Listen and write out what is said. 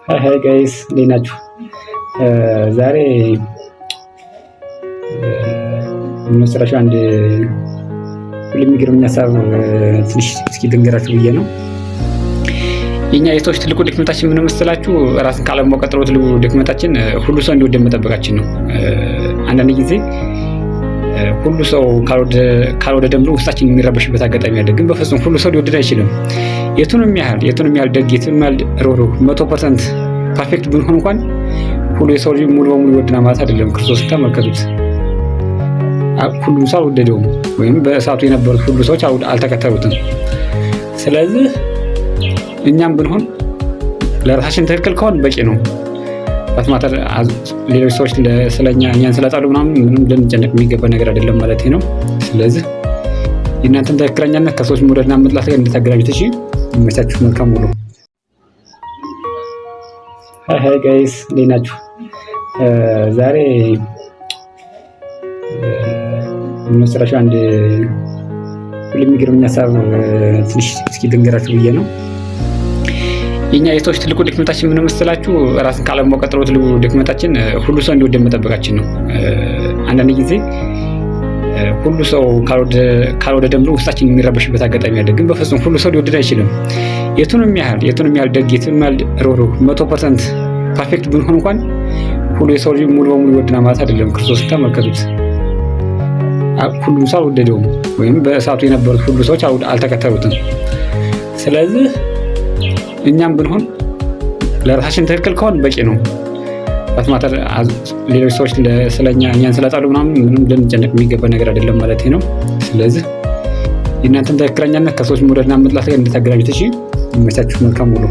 ሃይ ጋይስ እንዴት ናችሁ? ዛሬ መሰራሽ አንድ ሁሉም የሚገርመኝ ሀሳብ ትንሽ እስኪ ልንገራችሁ ብዬ ነው። የኛ የሰዎች ትልቁ ድክመታችን ምን መሰላችሁ? ራስን ካለማወቅ ቀጥሎ ትልቁ ድክመታችን ሁሉ ሰው እንዲወደን መጠበቃችን ነው። አንዳንድ ጊዜ ሁሉ ሰው ካልወደደን ብሎ ውስጣችን የሚረበሽበት አጋጣሚ አለ። ግን በፍጹም ሁሉ ሰው ሊወደድ አይችልም። የቱንም ያህል ደግ የቱንም ያህል ሩህሩህ 100% ፐርፌክት ብንሆን እንኳን ሁሉ የሰው ልጅ ሙሉ በሙሉ ይወድና ማለት አይደለም። ክርስቶስ ተመልከቱት፣ ሁሉም ሰው አልወደደውም፣ ወይም በእሳቱ የነበሩት ሁሉ ሰዎች አልተከተሉትም። ስለዚህ እኛም ብንሆን ለራሳችን ትክክል ከሆን በቂ ነው። ማተር ሌሎች ሰዎች ስለኛ እኛን ስለጣሉ ምንም ልንጨነቅ የሚገባ ነገር አይደለም ማለት ነው። ስለዚህ የእናንተን ትክክለኛነት ከሰዎች መውደድና መጥላት ጋር እንድታገናኙት እሺ። ይመቻችሁ። መልካም ውሎ። ሃይ ጋይስ እንዴት ናችሁ? ዛሬ መሰራሽ አንድ ሁሉም የሚገርመኝ ሀሳብ ትንሽ እስኪ ልንገራችሁ ብዬ ነው። የኛ የሰዎች ትልቁ ድክመታችን ምን መሰላችሁ? ራስን ካለማወቅ ቀጥሎ ትልቁ ድክመታችን ሁሉ ሰው እንዲወደን መጠበቃችን ነው። አንዳንድ ጊዜ ሁሉ ሰው ካልወደደን ብሎ ውስጣችን የሚረበሽበት አጋጣሚ አለ። ግን በፍጹም ሁሉ ሰው ሊወደድ አይችልም። የቱንም ያህል ደግ የቱንም ያህል ሩህሩህ 100% ፐርፌክት ብንሆን እንኳን ሁሉ የሰው ልጅ ሙሉ በሙሉ ይወድና ማለት አይደለም። ክርስቶስ ተመልከቱት፣ ሁሉም ሰው አልወደደውም፣ ወይም በእሳቱ የነበሩት ሁሉ ሰዎች አልተከተሉትም። ስለዚህ እኛም ብንሆን ለራሳችን ትክክል ከሆን በቂ ነው። ማተር ሌሎች ሰዎች ስለኛ እኛን ስለጣሉ ምንም ልንጨነቅ የሚገባ ነገር አይደለም ማለት ነው። ስለዚህ የእናንተን ትክክለኛነት ከሰዎች መውደድና መጥላት ጋር እንድታገናኙት እሺ። ይመቻችሁ። መልካም ውሎ።